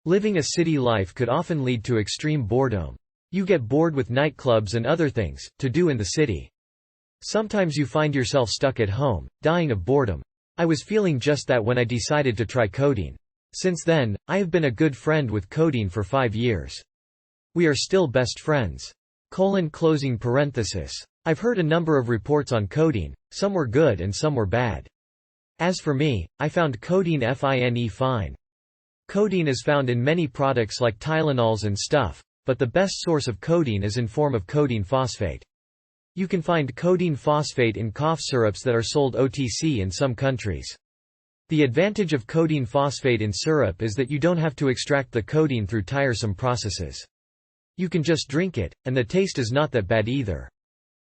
Living a city life could often lead to extreme boredom. You get bored with nightclubs and other things to do in the city. Sometimes you find yourself stuck at home, dying of boredom. I was feeling just that when I decided to try Codeine. Since then, I have been a good friend with Codeine for 5 years. We are still best friends. I've heard a number of reports on Codeine, some were good and some were bad. As for me, I found Codeine fine. Codeine is found in many products like Tylenols and stuff, but the best source of codeine is in form of codeine phosphate. You can find codeine phosphate in cough syrups that are sold OTC in some countries. The advantage of codeine phosphate in syrup is that you don't have to extract the codeine through tiresome processes. You can just drink it, and the taste is not that bad either.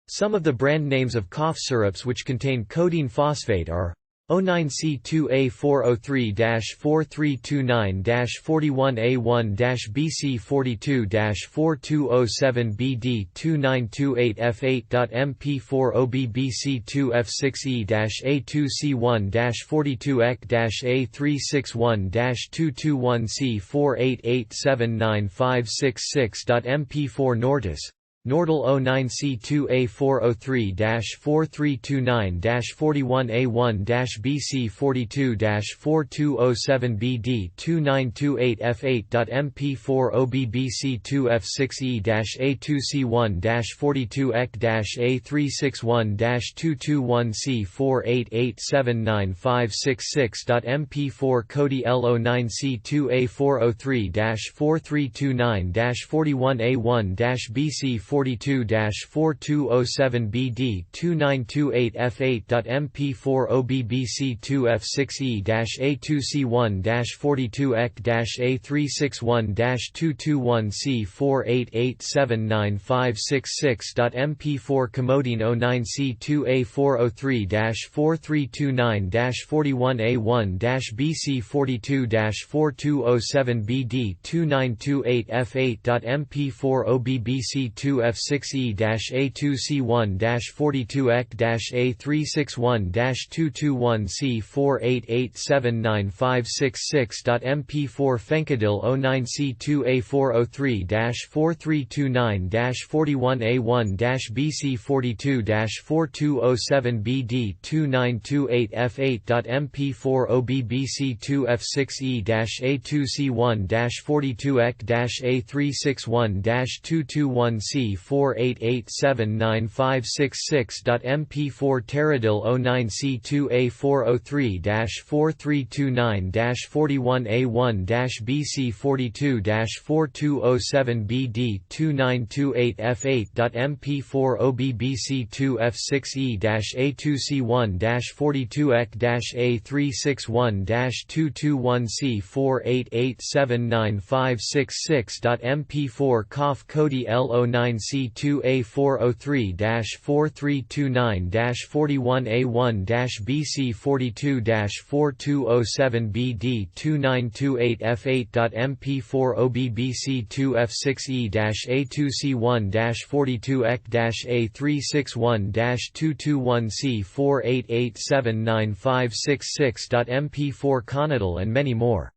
Some of the brand names of cough syrups which contain codeine phosphate are 09C2A403-4207BD29288FA.MP4OBBC2F6E-A2C1-42Ek-A361-42Ek-A361-42Nordis Nordal 09C2A403-4209-41A1-BC42F6E-A2C1-42Ek-A361-42Ek-A366.MP4 Cody L09C2A403-4209-41A1-BC42-4228F8.MP4OBBC2F6E-A2C1-42Ek-A361-4226.MP4 Codeine 09C2A403-4209-4286-A2C1-42Ek-A361-4228A79566.MP4 Fencadyl 09C2A403-4229-41A1-BC42-4207BD2928F8.MP4 OBBC2F6E-A2C1-42Ek-A361-221C4887956.MP4 Teradil 09C2A403-4229-41A1-BC42-4207BD2928F8.MP4 OBBC2F6E-A2C1-42Ek-A361-221C4887956.MP4 Cough Cody L09C2A403-4229-41A1-BC42-4207BD2928F8.MP4 OBBC2F6E-A2C1-42Ek-A361-221C4887956.MP4 Conadol and many more.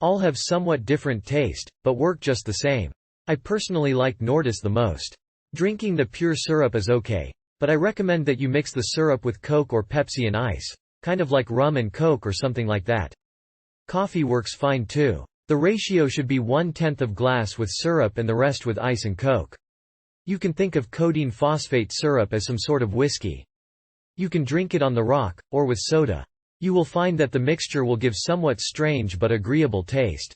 All have somewhat different taste, but work just the same. I personally like Nordis the most. Drinking the pure syrup is okay, but I recommend that you mix the syrup with Coke or Pepsi and ice, kind of like rum and Coke or something like that. Coffee works fine too. The ratio should be 1/10 of glass with syrup and the rest with ice and Coke. You can think of codeine phosphate syrup as some sort of whiskey. You can drink it on the rock, or with soda. You will find that the mixture will give somewhat strange but agreeable taste.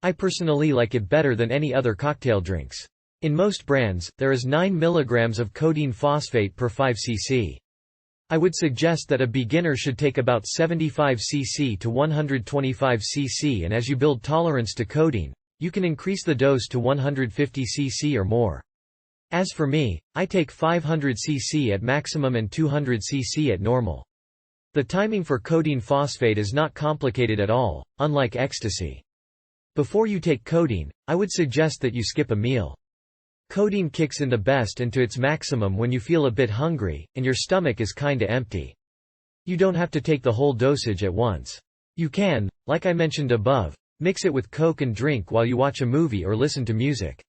I personally like it better than any other cocktail drinks. In most brands, there is 9 mg of codeine phosphate per 5 cc. I would suggest that a beginner should take about 75 cc to 125 cc, and as you build tolerance to codeine, you can increase the dose to 150 cc or more. As for me, I take 500 cc at maximum and 200 cc at normal. The timing for codeine phosphate is not complicated at all, unlike ecstasy. Before you take codeine, I would suggest that you skip a meal. Codeine kicks in the best and to its maximum when you feel a bit hungry, and your stomach is kinda empty. You don't have to take the whole dosage at once. You can, like I mentioned above, Mix it with Coke and drink while you watch a movie or listen to music.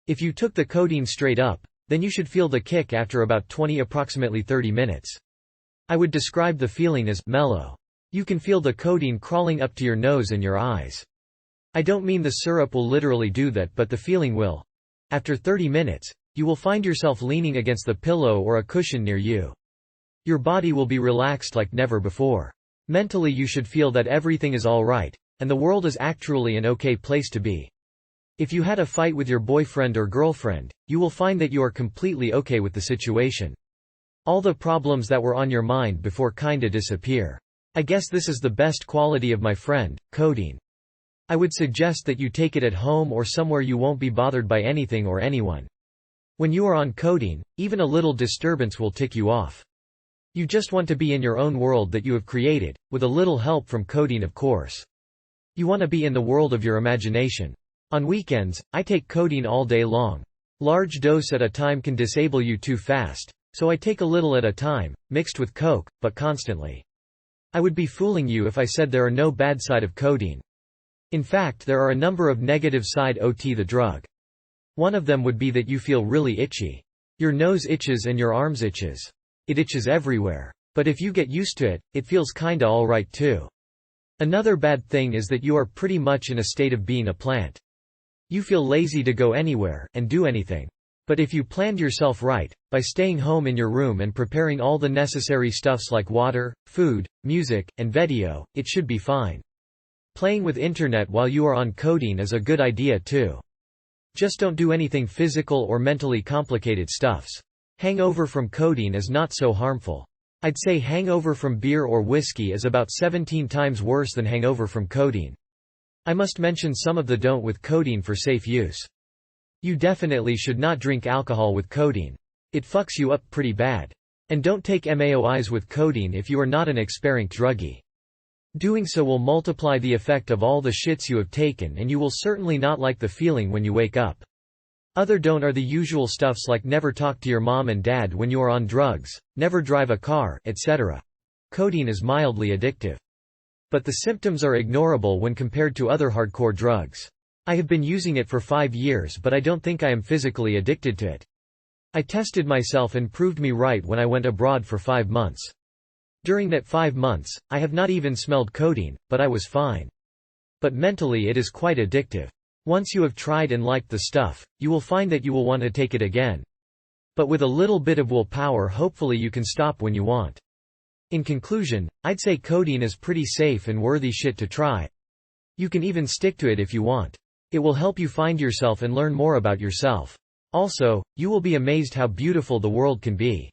If you took the codeine straight up, then you should feel the kick after about approximately 30 minutes. I would describe the feeling as mellow. You can feel the codeine crawling up to your nose and your eyes. I don't mean the syrup will literally do that, but the feeling will. After 30 minutes, you will find yourself leaning against the pillow or a cushion near you. Your body will be relaxed like never before. Mentally you should feel that everything is all right, and the world is actually an okay place to be. If you had a fight with your boyfriend or girlfriend, you will find that you are completely okay with the situation. All the problems that were on your mind before kinda disappear. I guess this is the best quality of my friend, codeine. I would suggest that you take it at home or somewhere you won't be bothered by anything or anyone. When you are on codeine, even a little disturbance will tick you off. You just want to be in your own world that you have created, with a little help from codeine of course. You want to be in the world of your imagination. On weekends, I take codeine all day long. Large dose at a time can disable you too fast, so I take a little at a time, mixed with Coke, but constantly. I would be fooling you if I said there are no bad side of codeine. In fact, there are a number of negative side to the drug. One of them would be that you feel really itchy. Your nose itches and your arms itches. It itches everywhere. But if you get used to it, it feels kinda alright too. Another bad thing is that you are pretty much in a state of being a plant. You feel lazy to go anywhere, and do anything. But if you planned yourself right, by staying home in your room and preparing all the necessary stuffs like water, food, music, and video, it should be fine. Playing with internet while you are on codeine is a good idea too. Just don't do anything physical or mentally complicated stuffs. Hangover from codeine is not so harmful. I'd say hangover from beer or whiskey is about 17 times worse than hangover from codeine. I must mention some of the don't with codeine for safe use. You definitely should not drink alcohol with codeine. It fucks you up pretty bad. And don't take MAOIs with codeine if you are not an experienced druggie. Doing so will multiply the effect of all the shits you have taken, and you will certainly not like the feeling when you wake up. Other don't are the usual stuffs like never talk to your mom and dad when you are on drugs, never drive a car, etc. Codeine is mildly addictive. But the symptoms are ignorable when compared to other hardcore drugs. I have been using it for 5 years, but I don't think I am physically addicted to it. I tested myself and proved me right when I went abroad for 5 months. During that 5 months, I have not even smelled codeine, but I was fine. But mentally it is quite addictive. Once you have tried and liked the stuff, you will find that you will want to take it again. But with a little bit of willpower, hopefully you can stop when you want. In conclusion, I'd say codeine is pretty safe and worthy shit to try. You can even stick to it if you want. It will help you find yourself and learn more about yourself. Also, you will be amazed how beautiful the world can be. !